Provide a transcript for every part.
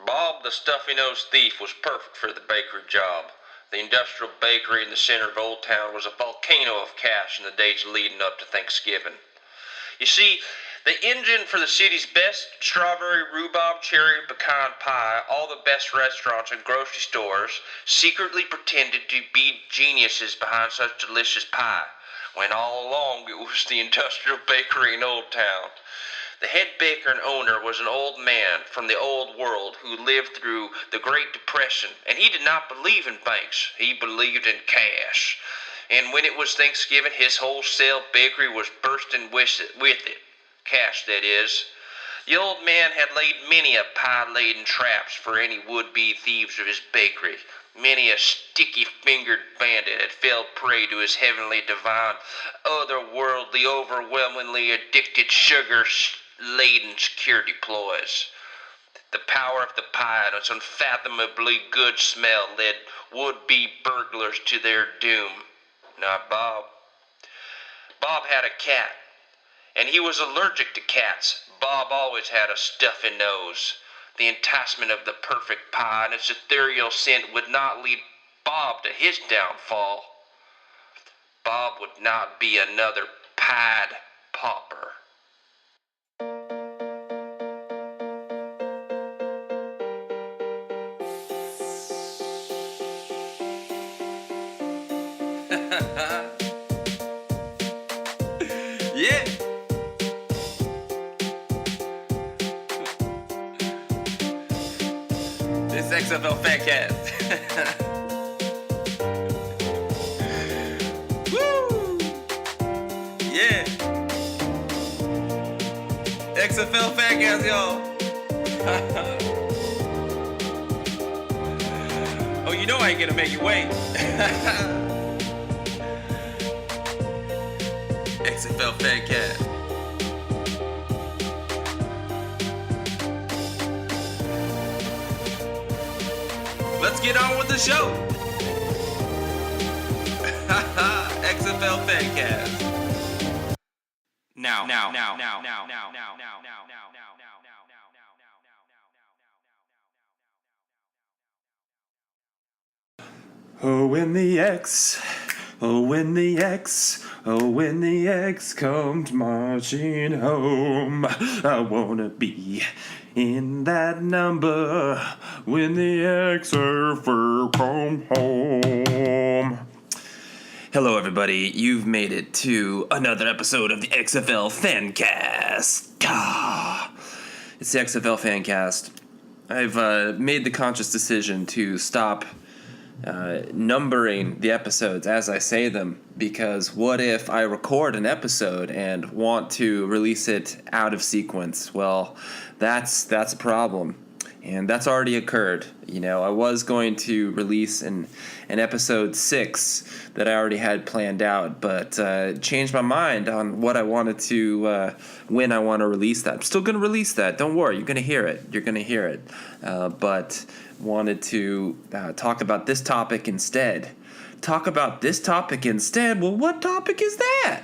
Bob, the stuffy-nosed thief, was perfect for the bakery job. The industrial bakery in the center of Old Town was a volcano of cash in the days leading up to Thanksgiving. You see, the engine for the city's best strawberry, rhubarb, cherry, and pecan pie, all the best restaurants and grocery stores, secretly pretended to be geniuses behind such delicious pie, when all along it was the industrial bakery in Old Town. The head baker and owner was an old man from the old world who lived through the Great Depression, and he did not believe in banks. He believed in cash. And when it was Thanksgiving, his wholesale bakery was bursting with it. Cash, that is. The old man had laid many a pie-laden traps for any would-be thieves of his bakery. Many a sticky-fingered bandit had fell prey to his heavenly, divine, otherworldly, overwhelmingly addicted, sugar-laden security ploys. The power of the pie and its unfathomably good smell led would-be burglars to their doom. Not Bob. Bob had a cat, and he was allergic to cats. Bob always had a stuffy nose. The enticement of the perfect pie and its ethereal scent would not lead Bob to his downfall. Bob would not be another pied pauper. Yeah. This XFL Fancast. Woo! Yeah. XFL Fancast, y'all. Oh, you know I ain't gonna make you wait. XFL Fancast. Let's get on with the show. XFL Fancast. Now. Oh, when the X, oh, when the X, oh, when the X comes marching home, I wanna be in that number when the XFL come home. Hello, everybody. You've made it to another episode of the XFL Fancast. It's the XFL Fancast. I've made the conscious decision to stop numbering the episodes as I say them, because what if I record an episode and want to release it out of sequence? Well, that's a problem, and that's already occurred. You know, I was going to release an episode 6 that I already had planned out, but changed my mind on what I wanted to, when I want to release that. I'm still going to release that. Don't worry, you're going to hear it. You're going to hear it. But wanted to talk about this topic instead. Talk about this topic instead? Well, what topic is that?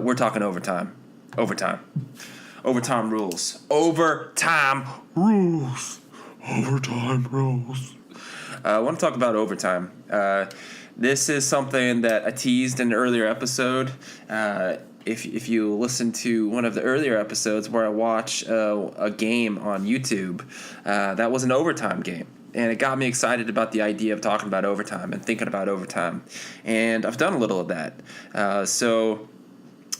We're talking overtime. Overtime rules. Overtime rules. I want to talk about overtime. This is something that I teased in an earlier episode. If you listen to one of the earlier episodes where I watch a game on YouTube, that was an overtime game. And it got me excited about the idea of talking about overtime and thinking about overtime. And I've done a little of that.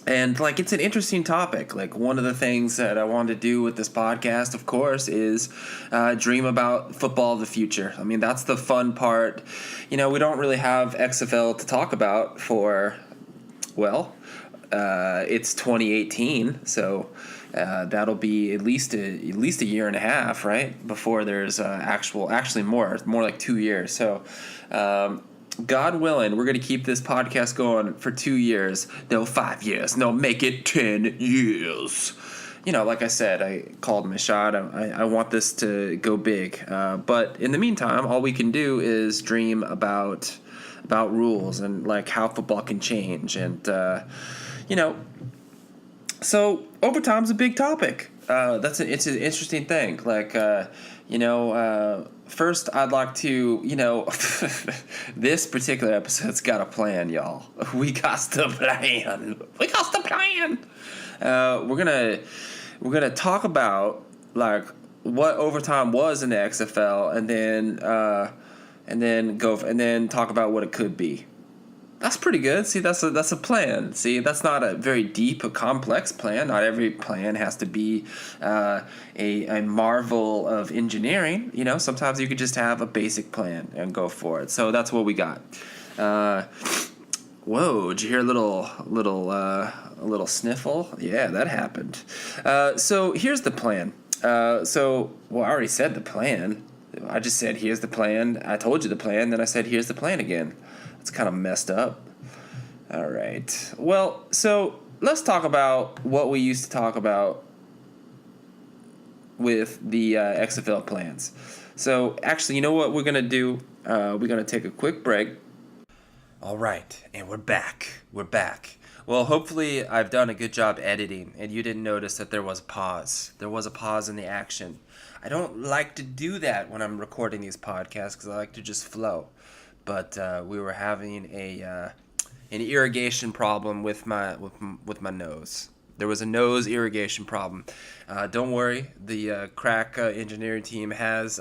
And it's an interesting topic. Like, one of the things that I want to do with this podcast, of course, is dream about football of the future. I mean, that's the fun part. You know, we don't really have XFL to talk about for, well, it's 2018, so that'll be at least a year and a half, right, before there's actually more like 2 years. So God willing, we're going to keep this podcast going for 2 years. No, 5 years. No, make it 10 years. You know, like I said, I called my shot. I want this to go big. But in the meantime, all we can do is dream about rules and, like, how football can change. And, you know, so overtime's a big topic. It's an interesting thing. Like, first I'd like to, this particular episode's got a plan, y'all. We got the plan. We got the plan. We're gonna talk about like what overtime was in the XFL, and then talk about what it could be. That's pretty good. See, that's a plan. See, that's not a very deep, a complex plan. Not every plan has to be a marvel of engineering. Sometimes you could just have a basic plan and go for it. So that's what we got. Whoa! Did you hear a little sniffle? Yeah, that happened. So here's the plan. I already said the plan. I just said here's the plan. I told you the plan. Then I said here's the plan again. It's kind of messed up. All right. Well, so let's talk about what we used to talk about with the XFL plans. So actually, you know what we're going to do? We're going to take a quick break. All right. And we're back. Well, hopefully I've done a good job editing and you didn't notice that there was a pause. There was a pause in the action. I don't like to do that when I'm recording these podcasts because I like to just flow. But we were having an irrigation problem with my nose. There was a nose irrigation problem. Don't worry, the crack engineering team has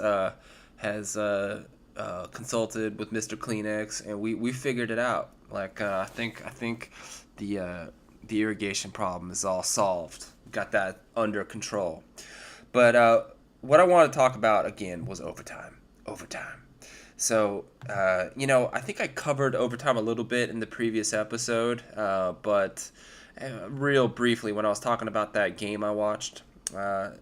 consulted with Mr. Kleenex, and we figured it out. Like I think the irrigation problem is all solved. Got that under control. But what I want to talk about again was overtime. So, I think I covered overtime a little bit in the previous episode, but real briefly, when I was talking about that game I watched LA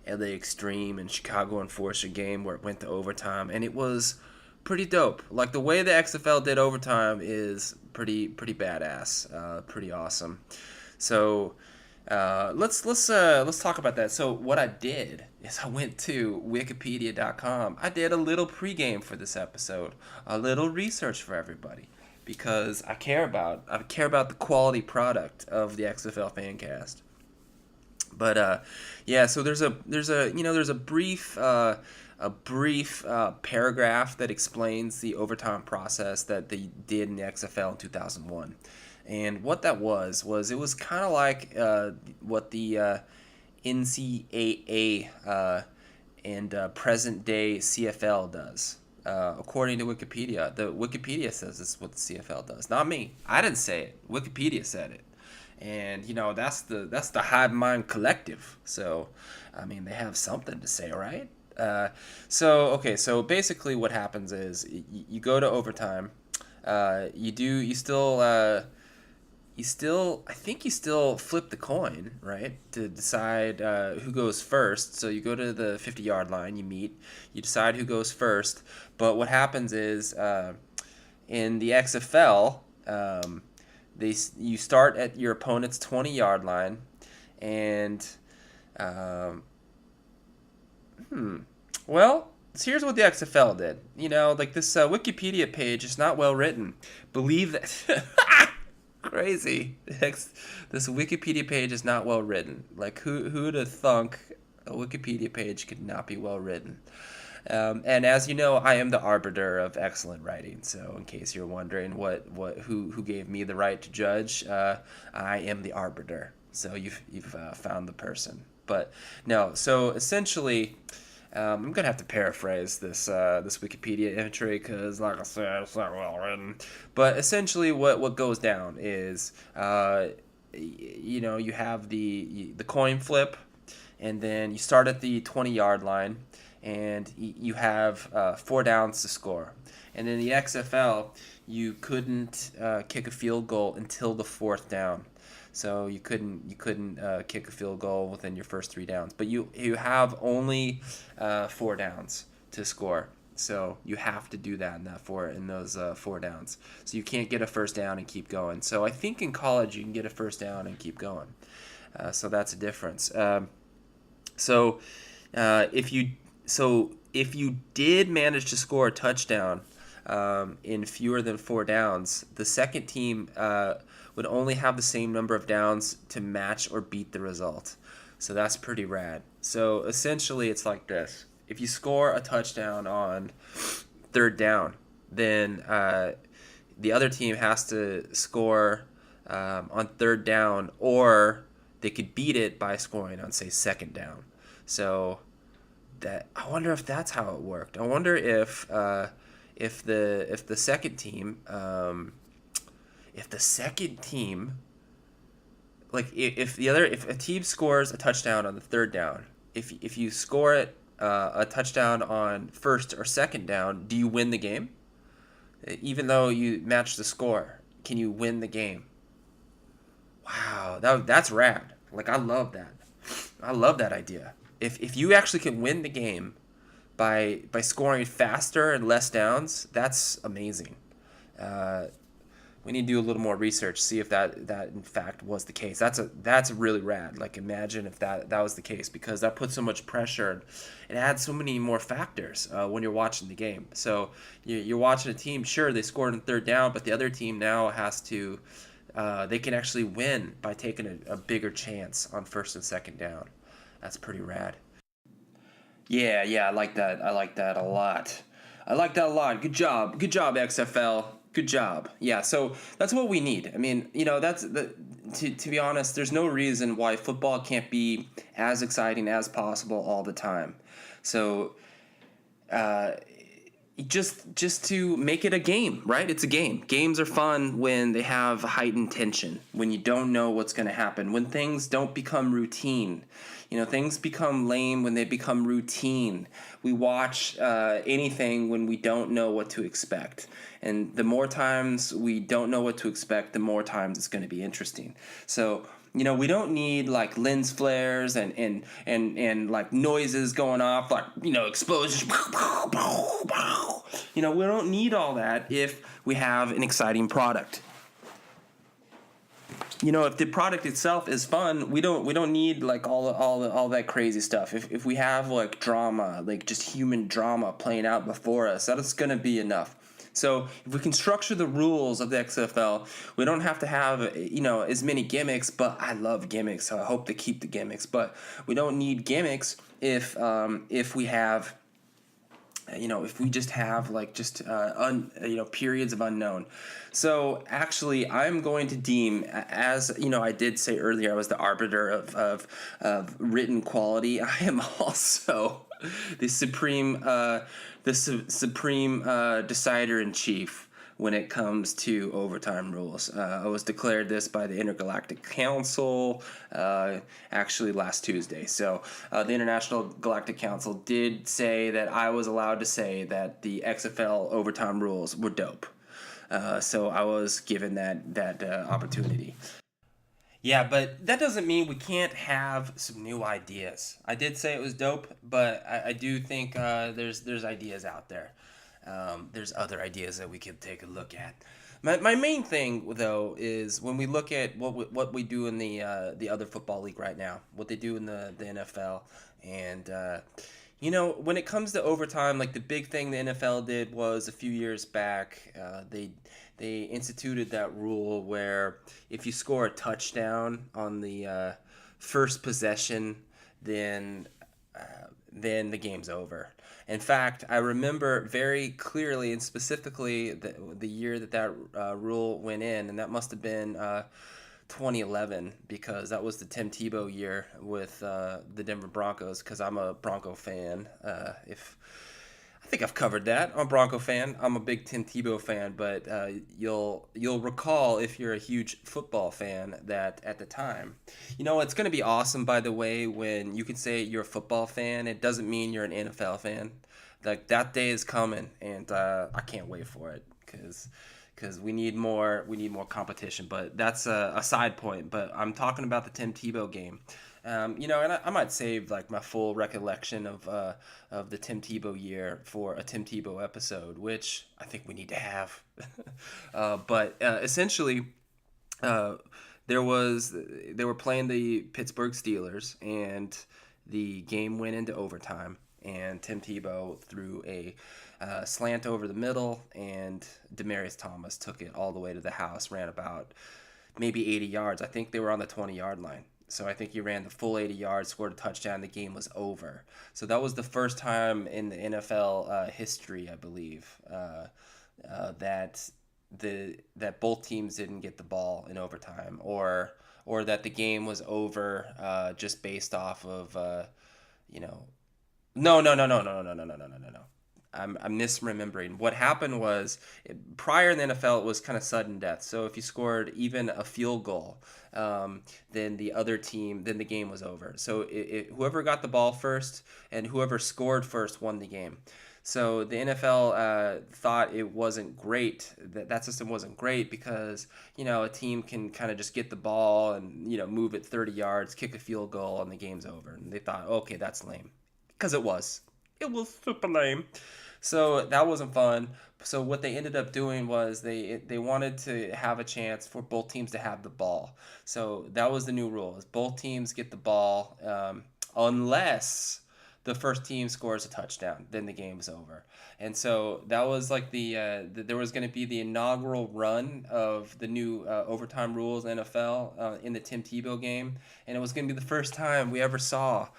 Extreme and Chicago Enforcer game where it went to overtime, and it was pretty dope. Like, the way the XFL did overtime is pretty badass, pretty awesome. So, let's talk about that. So what I did is I went to wikipedia.com. I did a little pregame for this episode, a little research for everybody, because I care about the quality product of the XFL Fancast. But so there's a brief paragraph that explains the overtime process that they did in the XFL in 2001. And what that was it was kind of like what the NCAA and present-day CFL does. According to Wikipedia, Wikipedia says this is what the CFL does. Not me. I didn't say it. Wikipedia said it. And that's the hive mind collective. So, I mean, they have something to say, right? So basically what happens is you go to overtime. I think you still flip the coin, right, to decide who goes first. So you go to the 50-yard line, you decide who goes first. But what happens is in the XFL, you start at your opponent's 20-yard line, and so here's what the XFL did. Like this Wikipedia page is not well written. Believe that. Crazy. This Wikipedia page is not well written. Like, who'd have thunk a Wikipedia page could not be well written? And as you know, I am the arbiter of excellent writing. So in case you're wondering who gave me the right to judge, I am the arbiter. So you've found the person. But no. So essentially, I'm gonna have to paraphrase this Wikipedia entry because, like I said, it's not well written. But essentially, what goes down is, you have the coin flip, and then you start at the 20-yard line, and you have 4 downs to score. And in the XFL, you couldn't kick a field goal until the 4th down. So you couldn't kick a field goal within your first 3 downs, but you have only 4 downs to score. So you have to do that in those 4 downs. So you can't get a first down and keep going. So I think in college you can get a first down and keep going. So that's a difference. If you did manage to score a touchdown in fewer than 4 downs, the second team would only have the same number of downs to match or beat the result. So that's pretty rad. So essentially, it's like this: if you score a touchdown on third down, then the other team has to score on third down, or they could beat it by scoring on, say, second down. So that, I wonder if that's how it worked. I wonder if the second team like if a team scores a touchdown on the third down, if you score it a touchdown on first or second down, do you win the game? Even though you match the score, can you win the game? Wow, that's rad. Like, I love that. I love that idea. If you actually can win the game by scoring faster and less downs, that's amazing. We need to do a little more research, see if that in fact was the case. That's really rad. Like, imagine if that was the case, because that puts so much pressure. It adds so many more factors when you're watching the game. So you're watching a team. Sure, they scored on third down, but the other team now has to. They can actually win by taking a bigger chance on first and second down. That's pretty rad. Yeah, I like that. I like that a lot. Good job, XFL. Good job. Yeah, so that's what we need. I mean, to be honest, there's no reason why football can't be as exciting as possible all the time. So, just to make it a game, right? It's a game. Games are fun when they have heightened tension, when you don't know what's going to happen, when things don't become routine. Things become lame when they become routine. We watch anything when we don't know what to expect. And the more times we don't know what to expect, the more times it's going to be interesting. So, we don't need like lens flares and like noises going off, like, explosions. We don't need all that if we have an exciting product. If the product itself is fun, we don't need like all that crazy stuff. If we have like drama, like just human drama playing out before us, that's gonna be enough. So if we can structure the rules of the XFL, we don't have to have as many gimmicks. But I love gimmicks, so I hope to keep the gimmicks. But we don't need gimmicks if we have. If we just have like periods of unknown. So actually, I'm going to deem, as I did say earlier, I was the arbiter of written quality. I am also the supreme decider in chief when it comes to overtime rules. I was declared this by the Intergalactic Council actually last Tuesday. So the International Galactic Council did say that I was allowed to say that the XFL overtime rules were dope. So I was given that opportunity. Yeah, but that doesn't mean we can't have some new ideas. I did say it was dope, but I do think there's ideas out there. There's other ideas that we could take a look at. My main thing, though, is when we look at what we do in the other football league right now, what they do in the NFL, and when it comes to overtime, like the big thing the NFL did was a few years back, they instituted that rule where if you score a touchdown on the first possession, then the game's over. In fact, I remember very clearly and specifically the year that rule went in, and that must have been 2011, because that was the Tim Tebow year with the Denver Broncos, because I'm a Bronco fan. I think I've covered that. I'm a Bronco fan. I'm a big Tim Tebow fan, but you'll recall, if you're a huge football fan, that at the time, it's going to be awesome, by the way, when you can say you're a football fan. It doesn't mean you're an NFL fan. Like, that day is coming, and I can't wait for it, because we need more competition. But that's a side point. But I'm talking about the Tim Tebow game. And I might save like my full recollection of the Tim Tebow year for a Tim Tebow episode, which I think we need to have. But essentially, they were playing the Pittsburgh Steelers, and the game went into overtime, and Tim Tebow threw a slant over the middle, and Demaryius Thomas took it all the way to the house, ran about maybe 80 yards. I think they were on the 20-yard line. So I think he ran the full 80 yards, scored a touchdown. The game was over. So that was the first time in the NFL history, I believe, that both teams didn't get the ball in overtime, or that the game was over just based off of you know no. I'm misremembering. What happened was prior in the NFL it was kind of sudden death. So if you scored even a field goal, then the game was over. So whoever got the ball first and whoever scored first won the game. So the NFL thought it wasn't great. That system wasn't great because a team can kind of just get the ball and move it 30 yards, kick a field goal, and the game's over. And they thought, okay, that's lame, because it was. It was super lame. So that wasn't fun. So what they ended up doing was they wanted to have a chance for both teams to have the ball. So that was the new rule: is both teams get the ball unless the first team scores a touchdown, then the game's over. And so that was like there was going to be the inaugural run of the new overtime rules in NFL in the Tim Tebow game, and it was going to be the first time we ever saw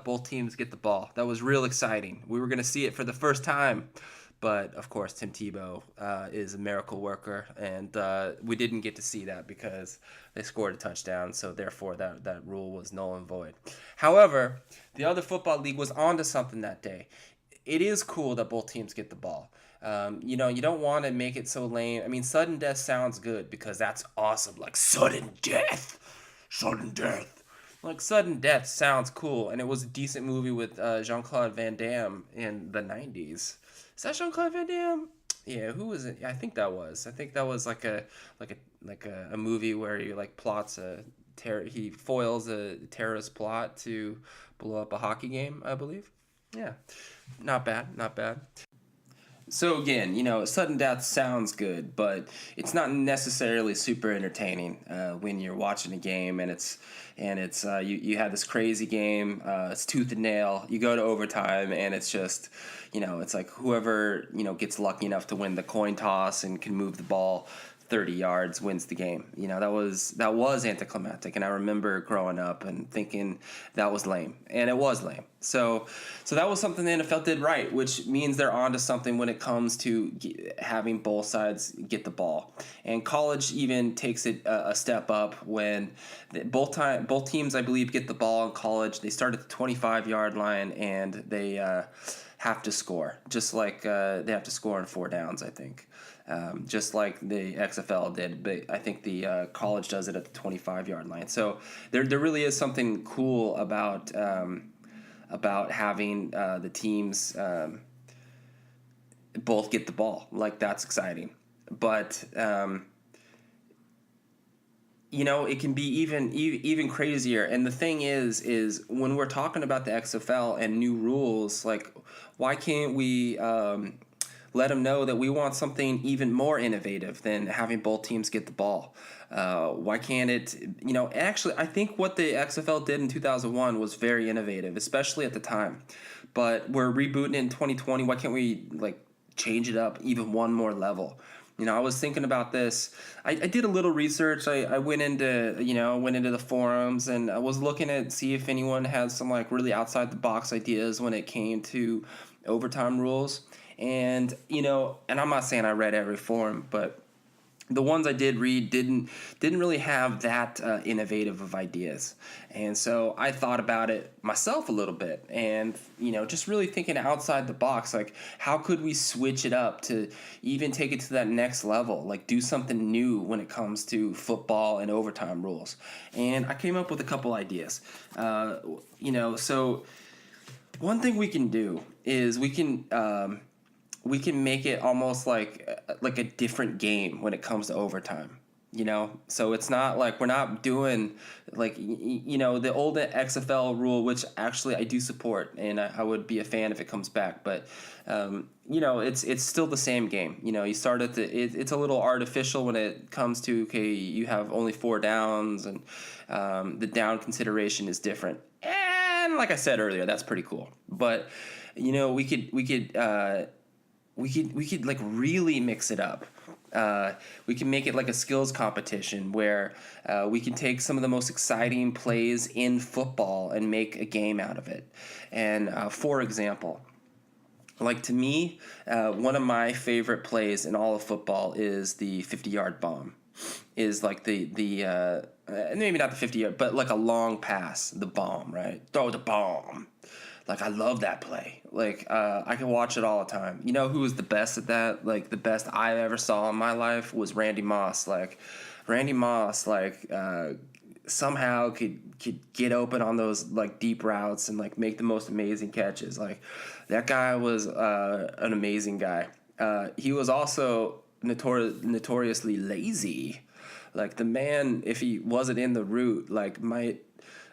both teams get the ball. That was real exciting. We were going to see it for the first time. But, of course, Tim Tebow is a miracle worker, and we didn't get to see that because they scored a touchdown, so therefore that rule was null and void. However, the other football league was onto something that day. It is cool that both teams get the ball. You don't want to make it so lame. I mean, sudden death sounds good because that's awesome, like sudden death. Like, sudden death sounds cool, and it was a decent movie with Jean-Claude Van Damme in the 90s. Is that Jean-Claude Van Damme? Yeah, who was it? I think that was like a movie where he plots he foils a terrorist plot to blow up a hockey game, I believe. Yeah, not bad. So again, sudden death sounds good, but it's not necessarily super entertaining when you're watching a game and it's you have this crazy game. It's tooth and nail. You go to overtime and it's just it's like whoever gets lucky enough to win the coin toss and can move the ball 30 yards wins the game. That was anticlimactic, and I remember growing up and thinking that was lame, and it was lame. So that was something the NFL did right, which means they're onto something when it comes to having both sides get the ball. And college even takes it a step up when both teams, I believe, get the ball in college. They start at the 25-yard line and they have to score, just like they have to score on 4 downs, I think. Just like the XFL did, but I think the college does it at the 25-yard line. So there really is something cool about having the teams both get the ball. Like, that's exciting. But it can be even crazier. And the thing is when we're talking about the XFL and new rules, like, why can't we let them know that we want something even more innovative than having both teams get the ball? Why can't it, actually, I think what the XFL did in 2001 was very innovative, especially at the time. But we're rebooting in 2020. Why can't we, change it up even one more level? I was thinking about this. I did a little research. I went into the forums, and I was looking at see if anyone had some really outside the box ideas when it came to overtime rules. And and I'm not saying I read every forum, but the ones I did read didn't really have that innovative of ideas. And so I thought about it myself a little bit, and just really thinking outside the box, like, how could we switch it up to even take it to that next level, like do something new when it comes to football and overtime rules. And I came up with a couple ideas. So one thing we can do is we can make it almost like a different game when it comes to overtime. So it's not like we're not doing the old XFL rule, which actually I do support, and I would be a fan if it comes back. But it's still the same game. You start at it's a little artificial when it comes to, okay, you have only 4 downs, and the down consideration is different. And like I said earlier, that's pretty cool. But we could really mix it up We can make it like a skills competition where we can take some of the most exciting plays in football and make a game out of it. And for example, like to me, one of my favorite plays in all of football is the 50-yard bomb. Is like the maybe not the 50-yard, but like a long pass, the bomb, right? Throw the bomb. Like I love that play. Like I can watch it all the time. You know who was the best at that? Like the best I ever saw in my life was Randy Moss. Like Randy Moss, like somehow could get open on those like deep routes and like make the most amazing catches. Like that guy was an amazing guy. He was also notoriously lazy. Like the man, if he wasn't in the route, like might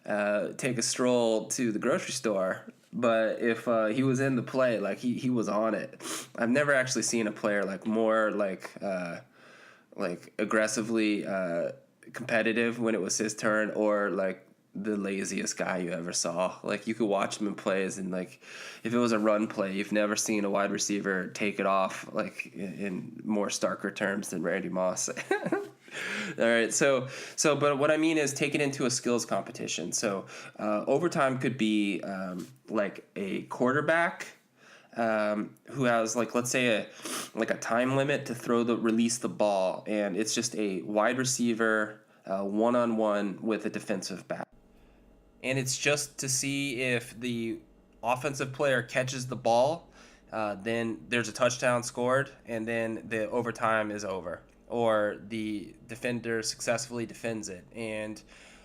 take a stroll to the grocery store. But if he was in the play, like he was on it. I've never actually seen a player like more like aggressively competitive when it was his turn, or like the laziest guy you ever saw. Like you could watch him in plays, and like if it was a run play, you've never seen a wide receiver take it off like in more starker terms than Randy Moss. All right, but what I mean is take it into a skills competition. So overtime could be like a quarterback who has like, let's say a time limit to release the ball, and it's just a wide receiver one-on-one with a defensive back. And it's just to see if the offensive player catches the ball, then there's a touchdown scored, and then the overtime is over, or the defender successfully defends it. And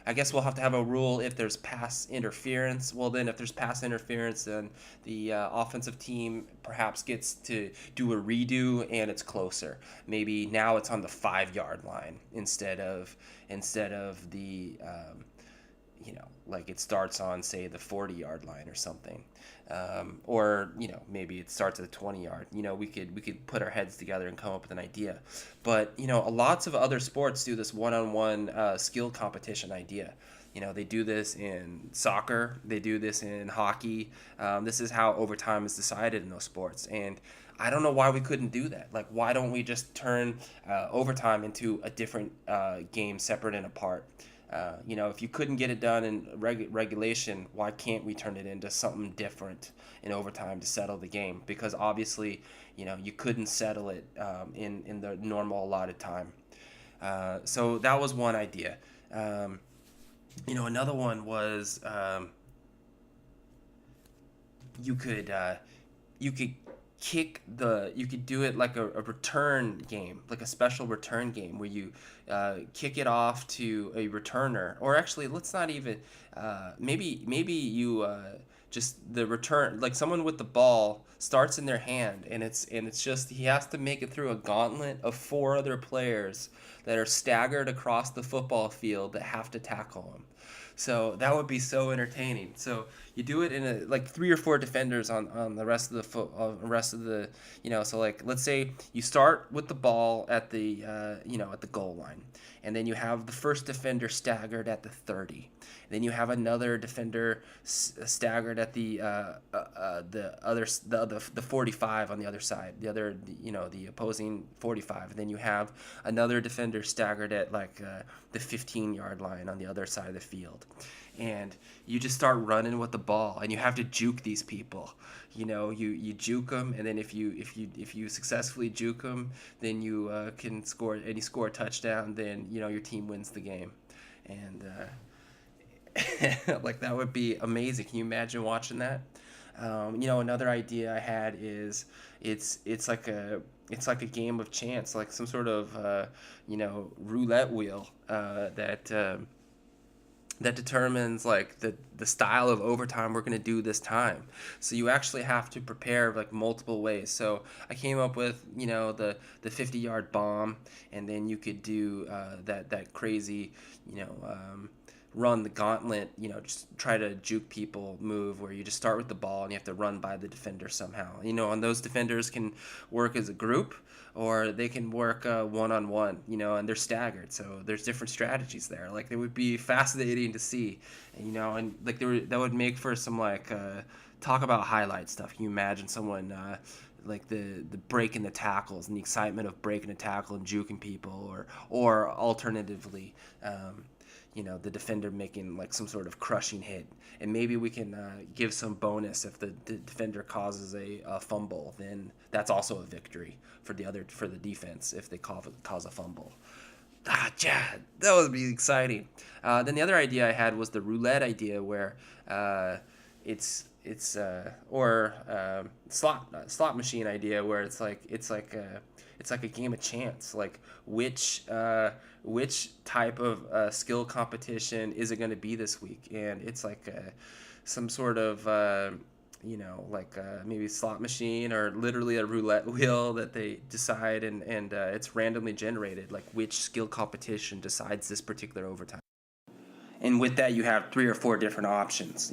I guess we'll have to have a rule if there's pass interference. Well, then if there's pass interference, then the offensive team perhaps gets to do a redo, and it's closer. Maybe now it's on the 5-yard line instead of the like it starts on, say, the 40-yard line or something, or maybe it starts at the 20-yard. We could put our heads together and come up with an idea. But lots of other sports do this one-on-one skill competition idea. They do this in soccer, they do this in hockey. This is how overtime is decided in those sports, and I don't know why we couldn't do that. Like, why don't we just turn overtime into a different game, separate and apart? If you couldn't get it done in regulation, why can't we turn it into something different in overtime to settle the game? Because obviously, you couldn't settle it in the normal allotted time. So that was one idea. Another one was you could you could do it like a return game, like a special return game where you kick it off to a returner, or actually let's not even maybe you just the return, like someone with the ball starts in their hand, and it's just he has to make it through a gauntlet of 4 other players that are staggered across the football field that have to tackle him. So that would be so entertaining. So you do it in like 3 or 4 defenders on the rest of the So like let's say you start with the ball at the at the goal line, and then you have the first defender staggered at the 30. Then you have another defender staggered at the 45 on the other side, the opposing 45. And then you have another defender staggered at like the 15-yard line on the other side of the field. And you just start running with the ball, and you have to juke these people. You juke them, and then if you successfully juke them, then you can score. And you score a touchdown, then your team wins the game. And like that would be amazing. Can you imagine watching that? Another idea I had is it's like a game of chance, like some sort of roulette wheel that determines like the style of overtime we're going to do this time. So you actually have to prepare like multiple ways. So I came up with the 50-yard bomb, and then you could do that crazy run the gauntlet, just try to juke people move where you just start with the ball and you have to run by the defender somehow. And those defenders can work as a group, or they can work one-on-one, and they're staggered. So there's different strategies there. Like, it would be fascinating to see, and like that would make for some like talk about highlight stuff. Can you imagine someone the breaking the tackles and the excitement of breaking a tackle and juking people, or alternatively, the defender making like some sort of crushing hit, and maybe we can give some bonus if the defender causes a fumble. Then that's also a victory for the defense if they cause a fumble. Yeah, that would be exciting. Then the other idea I had was the roulette idea, where slot machine idea, where it's like a game of chance. Like which type of skill competition is it going to be this week? And it's like some sort of maybe slot machine, or literally a roulette wheel that they decide, and it's randomly generated, like which skill competition decides this particular overtime. And with that, you have 3 or 4 different options,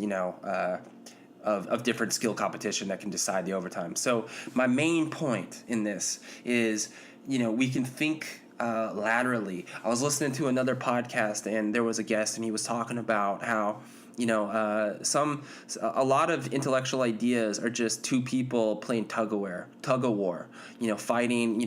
of different skill competition that can decide the overtime. So my main point in this is, we can think laterally. I was listening to another podcast, and there was a guest, and he was talking about how a lot of intellectual ideas are just two people playing tug of war, fighting,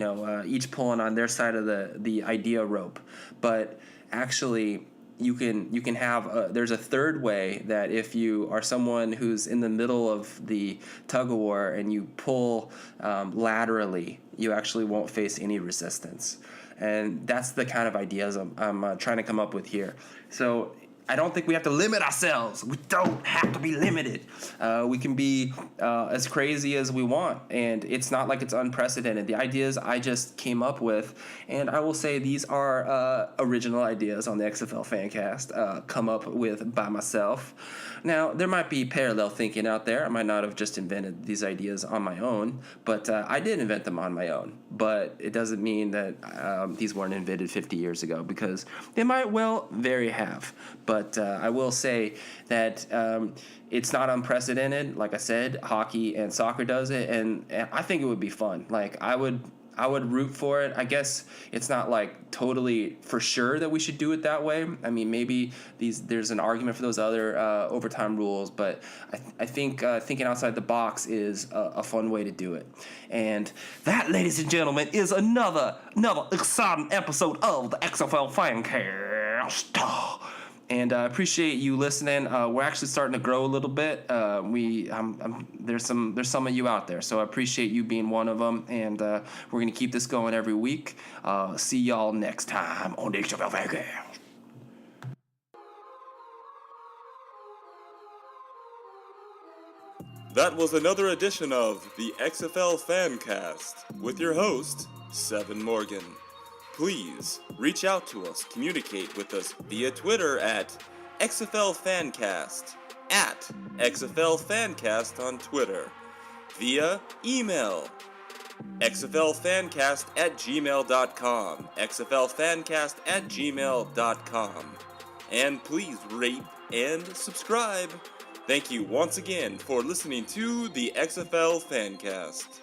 each pulling on their side of the idea rope. But actually, you can have there's a third way, that if you are someone who's in the middle of the tug of war and you pull laterally, you actually won't face any resistance. And that's the kind of ideas I'm trying to come up with here. So I don't think we have to limit ourselves. We don't have to be limited. We can be as crazy as we want, and it's not like it's unprecedented. The ideas I just came up with, and I will say these are original ideas on the XFL Fancast, come up with by myself. Now, there might be parallel thinking out there. I might not have just invented these ideas on my own, but I did invent them on my own. But it doesn't mean that these weren't invented 50 years ago, because they might well very have. But I will say that it's not unprecedented. Like I said, hockey and soccer does it, and I think it would be fun. Like I would root for it. I guess it's not like totally for sure that we should do it that way. I mean, maybe there's an argument for those other overtime rules, but I think thinking outside the box is a fun way to do it. And that, ladies and gentlemen, is another exciting episode of the XFL Fancast. And I appreciate you listening. We're actually starting to grow a little bit. There's some of you out there, so I appreciate you being one of them. And we're gonna keep this going every week. See y'all next time on the XFL Fancast. That was another edition of the XFL Fancast with your host, Seven Morgan. Please reach out to us, communicate with us via Twitter at XFL Fancast, at XFL Fancast on Twitter, via email, xflfancast@gmail.com, xflfancast@gmail.com, and please rate and subscribe. Thank you once again for listening to the XFL Fancast.